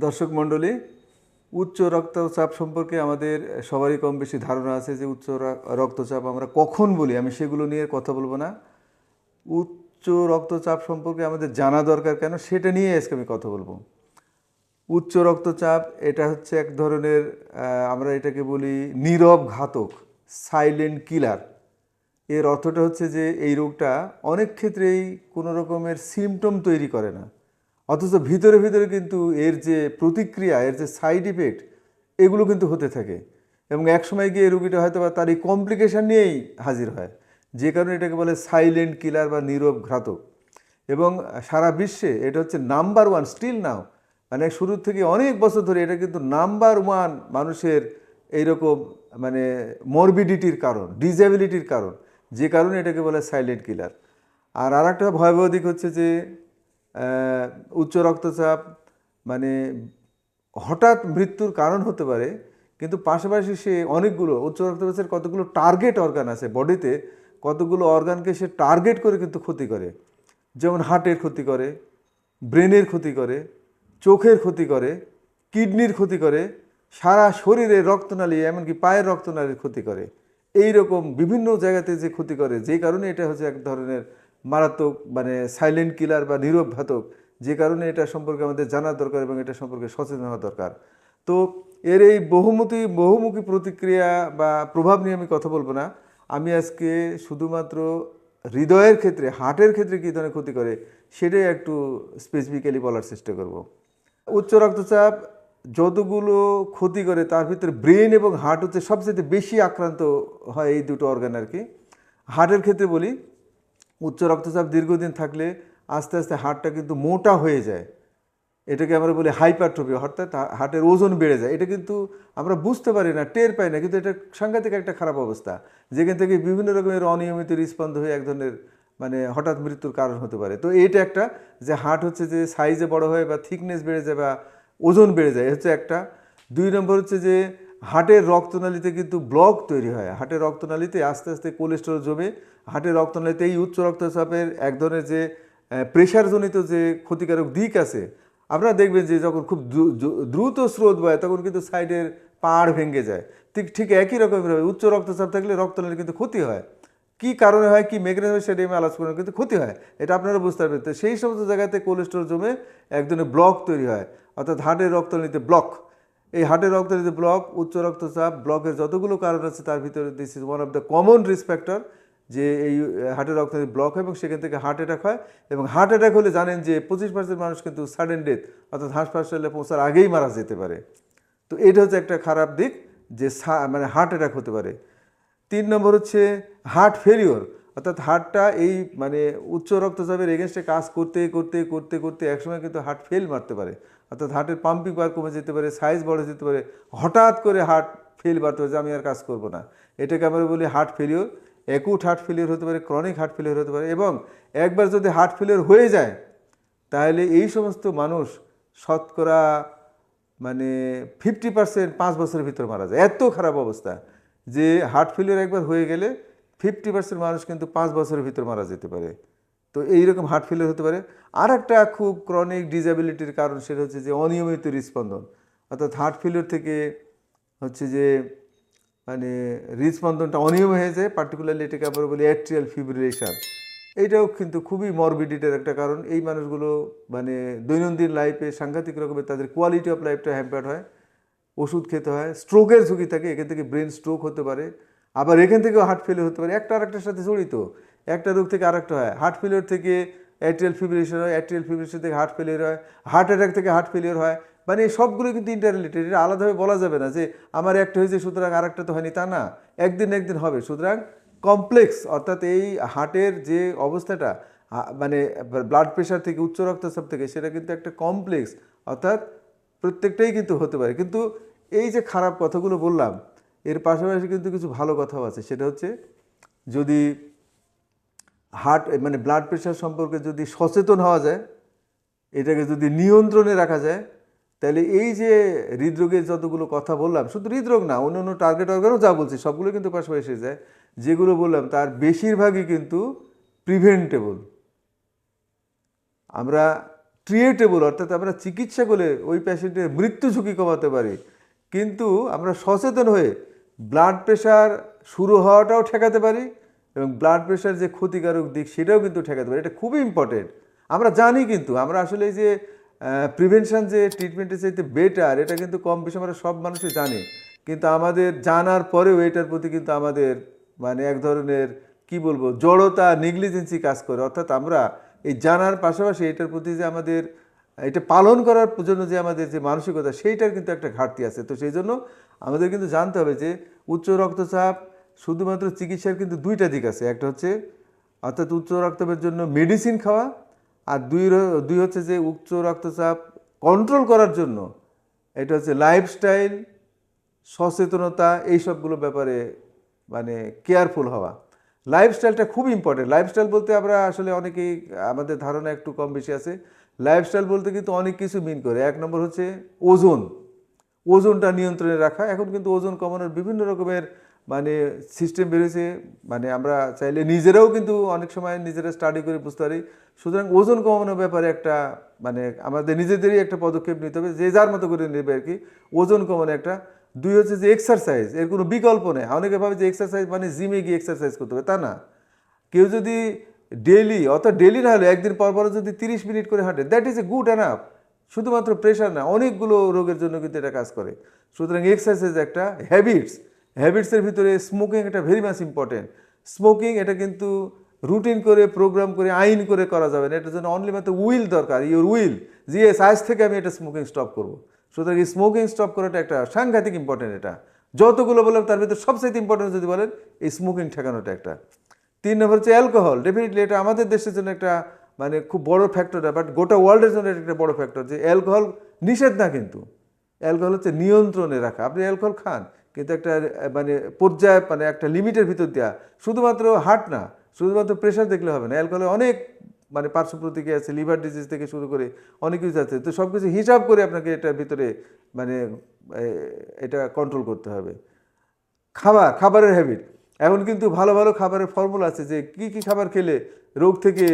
দর্শক মণ্ডলী, উচ্চ রক্তচাপ সম্পর্কে আমাদের সবারই কম বেশি ধারণা আছে যে উচ্চ রক্তচাপ আমরা কখন বলি। আমি সেগুলো নিয়ে কথা বলবো না। উচ্চ রক্তচাপ সম্পর্কে আমাদের জানা দরকার কেন সেটা নিয়ে আজকে আমি কথা বলবো। উচ্চ রক্তচাপ এটা হচ্ছে এক ধরনের আমরা এটাকে বলি নীরব ঘাতক, সাইলেন্ট কিলার। এর অর্থটা হচ্ছে যে এই রোগটা অনেক ক্ষেত্রেই কোনো রকমের সিমটম তৈরি করে না, অথচ ভিতরে ভিতরে কিন্তু এর যে প্রতিক্রিয়া, এর যে সাইড ইফেক্ট, এগুলো কিন্তু হতে থাকে এবং একসময় গিয়ে রোগীটা হয়তো বা তার এই কমপ্লিকেশান নিয়েই হাজির হয়, যে কারণে এটাকে বলে সাইলেন্ট কিলার বা নীরব ঘাতক। এবং সারা বিশ্বে এটা হচ্ছে নাম্বার ওয়ান স্টিল নাও, মানে শুরু থেকে অনেক বছর ধরে এটা কিন্তু নাম্বার ওয়ান মানুষের এইরকম মানে মরবিডিটির কারণ, ডিসএবিলিটির কারণ, যে কারণে এটাকে বলে সাইলেন্ট কিলার। আর একটা ভয়াবহ দিক হচ্ছে যে উচ্চ রক্তচাপ মানে হঠাৎ মৃত্যুর কারণ হতে পারে, কিন্তু পাশাপাশি সে অনেকগুলো উচ্চ রক্তচাপের কতগুলো টার্গেট অর্গান আছে বডিতে, কতগুলো অর্গানকে সে টার্গেট করে কিন্তু ক্ষতি করে। যেমন হার্টের ক্ষতি করে, ব্রেনের ক্ষতি করে, চোখের ক্ষতি করে, কিডনির ক্ষতি করে, সারা শরীরে রক্তনালী, এমনকি পায়ের রক্তনালীর ক্ষতি করে। এই রকম বিভিন্ন জায়গাতে যে ক্ষতি করে, যে কারণে এটা হচ্ছে এক ধরনের মারাত্মক মানে সাইলেন্ট কিলার বা নীরব ঘাতক, যে কারণে এটা সম্পর্কে আমাদের জানার দরকার এবং এটা সম্পর্কে সচেতন হওয়া দরকার। তো এর এই বহুমুখী প্রতিক্রিয়া বা প্রভাব নিয়ে আমি কথা বলবো না। আমি আজকে শুধুমাত্র হৃদয়ের ক্ষেত্রে, হার্টের ক্ষেত্রে কী ধরনের ক্ষতি করে সেটাই একটু স্পেসিফিক্যালি বলার চেষ্টা করব। উচ্চ রক্তচাপ যতগুলো ক্ষতি করে তার ভিতরে ব্রেন এবং হার্ট হচ্ছে সবচেয়ে বেশি আক্রান্ত হয়, এই দুটো অর্গান আর কি। হার্টের ক্ষেত্রে বলি, উচ্চ রক্তচাপ দীর্ঘদিন থাকলে আস্তে আস্তে হার্টটা কিন্তু মোটা হয়ে যায়। এটাকে আমরা বলি হাইপারট্রফি, অর্থাৎ হার্টের ওজন বেড়ে যায়। এটা কিন্তু আমরা বুঝতে পারি না, টের পাই না, কিন্তু এটা সাংঘাতিক একটা খারাপ অবস্থা, যেখান থেকে বিভিন্ন রকমের অনিয়মিত হৃদস্পন্দন হয়ে এক ধরনের মানে হঠাৎ মৃত্যুর কারণ হতে পারে। তো এইটা একটা, যে হার্ট হচ্ছে যে সাইজে বড় হয় বা থিকনেস বেড়ে যায় বা ওজন বেড়ে যায়, হচ্ছে একটা। 2 নম্বর হচ্ছে যে হার্টের রক্তনালীতে কিন্তু ব্লক তৈরি হয়। হার্টের রক্তনালীতে আস্তে আস্তে কোলেস্টেরল জমে, হার্টের রক্তনালীতে এই উচ্চ রক্তচাপের এক ধরনের যে প্রেশারজনিত যে ক্ষতিকারক দিক আছে, আপনারা দেখবেন যে যখন খুব দ্রুত স্রোত বয় তখন কিন্তু সাইডের পাড় ভেঙে যায়। ঠিক একই রকমভাবে উচ্চ রক্তচাপ থাকলে রক্তনালীর কিন্তু ক্ষতি হয়। কী কারণে হয়, কী মেকানিজম, সেটা আমি আলোচনা করি, কিন্তু ক্ষতি হয়, এটা আপনারা বুঝতে পারবেন। তো সেই সমস্ত জায়গাতে কোলেস্টেরল জমে এক ধরনের ব্লক তৈরি হয়, অর্থাৎ হার্টের রক্তনালীতে ব্লক। এই হার্টের রক্তনালীতে ব্লক, উচ্চ রক্তচাপ ব্লকের যতগুলো কারণ আছে তার ভিতরে this is one of the common risk factor, যে এই হার্টের রক্তনালী ব্লক হয় এবং সেখান থেকে হার্ট অ্যাটাক হয়। এবং হার্ট অ্যাটাক হলে জানেন যে 25% মানুষ কিন্তু সাডেন ডেথ, অর্থাৎ হাসপাতালে পৌঁছার আগেই মারা যেতে পারে। তো এটা হচ্ছে একটা খারাপ দিক, যে মানে হার্ট অ্যাটাক হতে পারে। 3 নম্বর হচ্ছে হার্ট ফেলিওর, অর্থাৎ হার্টটা এই মানে উচ্চ রক্তচাপের এগেনস্টে কাজ করতে করতে করতে করতে একসময় কিন্তু হার্ট ফেল মারতে পারে, অর্থাৎ হার্টের পাম্পিং পাওয়ার কমে যেতে পারে, সাইজ বড় যেতে পারে, হঠাৎ করে হার্ট ফেল মারতে পারে যে আমি আর কাজ করবো না। এটাকে আমরা বলি heart failure. Acute heart failure হতে পারে, ক্রনিক হার্ট ফেলিওর হতে পারে। এবং একবার যদি হার্ট ফেলিওর হয়ে যায় তাহলে এই সমস্ত মানুষ শতকরা মানে 50% 5 বছরের ভিতর মারা যায়। এত খারাপ অবস্থা যে হার্ট ফেলিওর একবার হয়ে গেলে 50% মানুষ কিন্তু 5 বছরের ভিতর মারা যেতে পারে। তো এইরকম হার্ট ফেলিওর হতে পারে। আর একটা খুব ক্রনিক ডিসএবিলিটির কারণ, সেটা হচ্ছে যে অনিয়মিত হৃদস্পন্দন, অর্থাৎ হার্ট ফেলিওর থেকে হচ্ছে যে মানে হৃদস্পন্দনটা অনিয়ম হয়ে যায়, পার্টিকুলারলি এটাকে আমরা বলি অ্যাট্রিয়াল ফিব্রিলেশন। এইটাও কিন্তু খুবই মরবিডিটির একটা কারণ। এই মানুষগুলো মানে দৈনন্দিন লাইফে সাংঘাতিক রকমের তাদের কোয়ালিটি অফ লাইফটা হ্যাম্পার্ড হয়, ওষুধ খেতে হয়, স্ট্রোকের ঝুঁকি থাকে, এখান থেকে ব্রেন স্ট্রোক হতে পারে, আবার এখান থেকেও হার্ট ফেলিওর হতে পারে। একটা আরেকটার সাথে জড়িত, একটা রোগ থেকে আরেকটা হয়। হার্ট ফেলিওর থেকে অ্যাট্রিয়াল ফিব্রিলেশন হয়, অ্যাট্রিয়াল ফিব্রিলেশন থেকে হার্ট ফেলিওর হয়, হার্ট অ্যাটাক থেকে হার্ট ফেলিওর হয়। মানে সবগুলো কিন্তু ইন্টাররিলেটেড, এটা আলাদাভাবে বলা যাবে না যে আমার একটা হয়েছে সুতরাং আরেকটা তো হয়নি, তা না, একদিন একদিন হবে। সুতরাং কমপ্লেক্স, অর্থাৎ এই হার্টের যে অবস্থাটা মানে ব্লাড প্রেশার থেকে উচ্চ রক্তচাপ থেকে, সেটা কিন্তু একটা কমপ্লেক্স, অর্থাৎ প্রত্যেকটাই কিন্তু হতে পারে। কিন্তু এই যে খারাপ কথাগুলো বললাম, এর পাশাপাশি কিন্তু কিছু ভালো কথাও আছে। সেটা হচ্ছে যদি হার্ট মানে ব্লাড প্রেশার সম্পর্কে যদি সচেতন হওয়া যায়, এটাকে যদি নিয়ন্ত্রণে রাখা যায়, তাহলে এই যে হৃদরোগের যতগুলো কথা বললাম, শুধু হৃদরোগ না, অন্য টার্গেট অর্গানও যা বলছি সবগুলো কিন্তু পাশাপাশি এসে যায়। যেগুলো বললাম তার বেশিরভাগই কিন্তু প্রিভেন্টেবল। আমরা ট্রিয়েটেবল, অর্থাৎ আমরা চিকিৎসা করে ওই পেশেন্টের মৃত্যু ঝুঁকি কমাতে পারি, কিন্তু আমরা সচেতন হয়ে ব্লাড প্রেশার শুরু হওয়াটাও ঠেকাতে পারি এবং ব্লাড প্রেশার যে ক্ষতিকারক দিক সেটাও কিন্তু ঠেকাতে পারি। এটা খুবই ইম্পর্টেন্ট। আমরা জানি, কিন্তু আমরা আসলে এই যে প্রিভেনশন যে ট্রিটমেন্টের চাইতে বেটার, এটা কিন্তু কম বেশি আমরা সব মানুষই জানি, কিন্তু আমাদের জানার পরেও এটার প্রতি কিন্তু আমাদের মানে এক ধরনের কি বলবো জড়তা, নেগলিজেন্সি কাজ করে। অর্থাৎ আমরা এই জানার পাশাপাশি এটার প্রতি যে আমাদের এটা পালন করার জন্য যে আমাদের যে মানসিকতা, সেইটার কিন্তু একটা ঘাটতি আছে। তো সেই জন্য আমাদের কিন্তু জানতে হবে যে উচ্চ রক্তচাপ শুধুমাত্র চিকিৎসার কিন্তু দুইটা দিক আছে। একটা হচ্ছে অর্থাৎ উচ্চ রক্তচাপের জন্য মেডিসিন খাওয়া, আর দুই হচ্ছে যে উচ্চ রক্তচাপ কন্ট্রোল করার জন্য এটা হচ্ছে লাইফস্টাইল, সচেতনতা, এই সবগুলো ব্যাপারে মানে কেয়ারফুল হওয়া। লাইফস্টাইলটা খুব ইম্পর্টেন্ট। লাইফস্টাইল বলতে আমরা আসলে অনেকেই আমাদের ধারণা একটু কম বেশি আছে। লাইফস্টাইল বলতে কিন্তু অনেক কিছু মিন করে। এক নম্বর হচ্ছে ওজনটা নিয়ন্ত্রণে রাখা। এখন কিন্তু ওজন কমানোর বিভিন্ন রকমের মানে সিস্টেম বেরিয়েছে, মানে আমরা চাইলে নিজেরাও কিন্তু অনেক সময় নিজেরা স্টাডি করে বুঝতে পারি। সুতরাং ওজন কমানোর ব্যাপারে একটা মানে আমাদের নিজেদেরই একটা পদক্ষেপ নিতে হবে, যে যার মতো করে নেবে আর কি, ওজন কমানো একটা। দুই হচ্ছে যে এক্সারসাইজ, এর কোনো বিকল্প নেই। অনেকে ভাবে যে এক্সারসাইজ মানে জিমে গিয়ে এক্সারসাইজ করতে হবে, তা না। কেউ যদি ডেলি, অর্থাৎ ডেলি না হলে একদিন পর পর যদি 30 মিনিট করে হাঁটে, that is a good enough. শুধুমাত্র প্রেশার না, অনেকগুলো রোগের জন্য কিন্তু এটা কাজ করে। সুতরাং এক্সারসাইজ একটা হ্যাবিটসের ভিতরে স্মোকিং একটা ভেরি মাচ ইম্পর্টেন্ট। স্মোকিং এটা কিন্তু রুটিন করে, প্রোগ্রাম করে, আইন করে করা যাবে না। এটার জন্য অনলি মাত্র উইল দরকার, ইউর উইল, যে আজ থেকে আমি এটা স্মোকিং স্টপ করবো। সুতরাং এই স্মোকিং স্টপ করাটা একটা সাংঘাতিক ইম্পর্টেন্ট। এটা যতগুলো বললাম তার ভিতরে সবচেয়ে ইম্পর্টেন্ট যদি বলেন এই স্মোকিং ঠেকানোটা একটা। 3 নম্বর হচ্ছে অ্যালকোহল। ডেফিনেটলি এটা আমাদের দেশের জন্য একটা মানে খুব বড় ফ্যাক্টর, বাট গোটা ওয়ার্ল্ডের জন্য এটা একটা বড় ফ্যাক্টর যে অ্যালকোহল নিষেধ না, কিন্তু অ্যালকোহল হচ্ছে নিয়ন্ত্রণে রাখা। আপনি অ্যালকোহল খান, কিন্তু একটা মানে পর্যায়ে, মানে একটা লিমিটের ভিতর দেওয়া। শুধুমাত্র হার্ট না, শুধুমাত্র প্রেশার দেখলে হবে না। অ্যালকোহলে অনেক মানে পার্শ্ব প্রতিক্রিয়া আছে, লিভার ডিজিজ থেকে শুরু করে অনেক কিছু আছে। তো সব কিছু হিসাব করে আপনাকে এটার ভিতরে মানে এটা কন্ট্রোল করতে হবে। খাবারের হ্যাবিট, এখন কিন্তু ভালো ভালো খাবারের ফর্মুলা আছে যে কি কি খাবার খেলে রোগ থেকে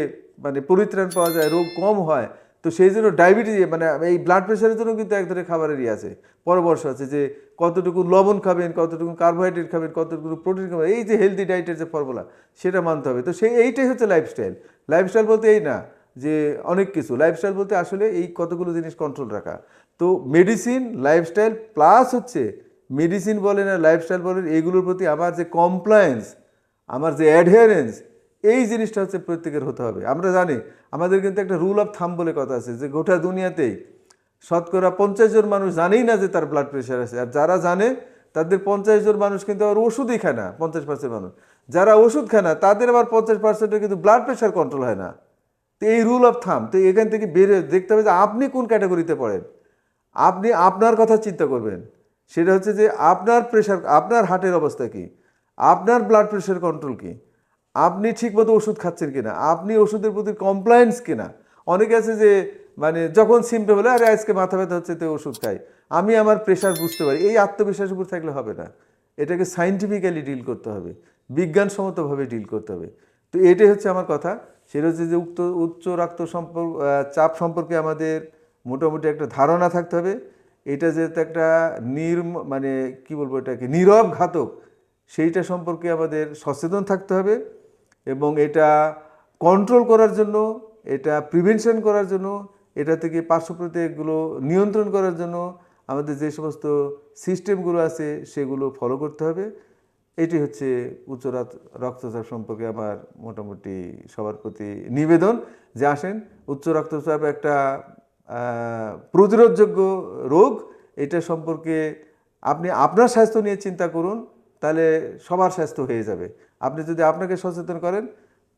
মানে পরিত্রাণ পাওয়া যায়, রোগ কম হয়। তো সেই জন্য ডায়াবেটিস মানে এই ব্লাড প্রেশারের জন্য কিন্তু এক ধরনের খাবারেরই আছে, পরামর্শ আছে যে কতটুকু লবণ খাবেন, কতটুকু কার্বোহাইড্রেট খাবেন, কতটুকু প্রোটিন খাবেন। এই যে হেলদি ডায়েটের যে ফর্মুলা, সেটা মানতে হবে। তো এইটাই হচ্ছে লাইফস্টাইল। লাইফস্টাইল বলতে এই না যে অনেক কিছু, লাইফস্টাইল বলতে আসলে এই কতগুলো জিনিস কন্ট্রোল রাখা। তো মেডিসিন, লাইফস্টাইল প্লাস হচ্ছে মেডিসিন বলেন আর লাইফস্টাইল বলেন, এগুলোর প্রতি আমার যে কমপ্লায়েন্স, আমার যে অ্যাডহেরেন্স, এই জিনিসটা হচ্ছে প্রত্যেকের হতে হবে। আমরা জানি আমাদের কিন্তু একটা রুল অফ থাম্ব বলে কথা আছে যে গোটা দুনিয়াতেই শতকরা 50 জন মানুষ জানেই না যে তার ব্লাড প্রেশার আছে, আর যারা জানে তাদের 50 জন মানুষ কিন্তু আবার ওষুধই খায় না। 50% মানুষ যারা ওষুধ খায় না, তাদের আবার 50%-এর কিন্তু ব্লাড প্রেশার কন্ট্রোল হয় না। তো এই রুল অফ থাম্ব, তো এখান থেকে বের হয়ে দেখতে হবে যে আপনি কোন ক্যাটাগরিতে পড়েন। আপনি আপনার কথা চিন্তা করবেন, সেটা হচ্ছে যে আপনার প্রেশার, আপনার হার্টের অবস্থা কী, আপনার ব্লাড প্রেশার কন্ট্রোল কী, আপনি ঠিকমতো ওষুধ খাচ্ছেন কিনা, আপনি ওষুধের প্রতি কমপ্লায়েন্স কিনা। অনেকে আছে যে মানে যখন সিমটম হলে আরে আজকে মাথা ব্যথা হচ্ছে তো ওষুধ খাই, আমি আমার প্রেশার বুঝতে পারি। এই আত্মবিশ্বাসের উপর থাকলে হবে না, এটাকে সায়েন্টিফিক্যালি ডিল করতে হবে, বিজ্ঞানসম্মতভাবে ডিল করতে হবে। তো এটাই হচ্ছে আমার কথা। সেটা হচ্ছে যে উচ্চ রক্ত চাপ সম্পর্কে আমাদের মোটামুটি একটা ধারণা থাকতে হবে। এটা যেহেতু একটা মানে কি বলবো এটাকে নীরব ঘাতক, সেইটা সম্পর্কে আমাদের সচেতন থাকতে হবে এবং এটা কন্ট্রোল করার জন্য, এটা প্রিভেনশন করার জন্য, এটা থেকে পার্শ্ব প্রতিক্রিয়াগুলো নিয়ন্ত্রণ করার জন্য আমাদের যে সমস্ত সিস্টেমগুলো আছে সেগুলো ফলো করতে হবে। এটি হচ্ছে উচ্চ রক্তচাপ সম্পর্কে আমার মোটামুটি সবার প্রতি নিবেদন যে আসেন, উচ্চ রক্তচাপ একটা প্রতিরোধযোগ্য রোগ। এটা সম্পর্কে আপনি আপনার স্বাস্থ্য নিয়ে চিন্তা করুন, তাহলে সবার স্বাস্থ্য হয়ে যাবে। আপনি যদি আপনাকে সচেতন করেন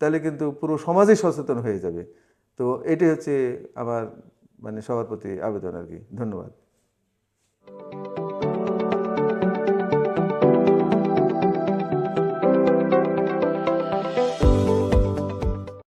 তাহলে কিন্তু পুরো সমাজই সচেতন হয়ে যাবে। তো এটি হচ্ছে আমার মানে সবার প্রতি আবেদন আর কি। ধন্যবাদ।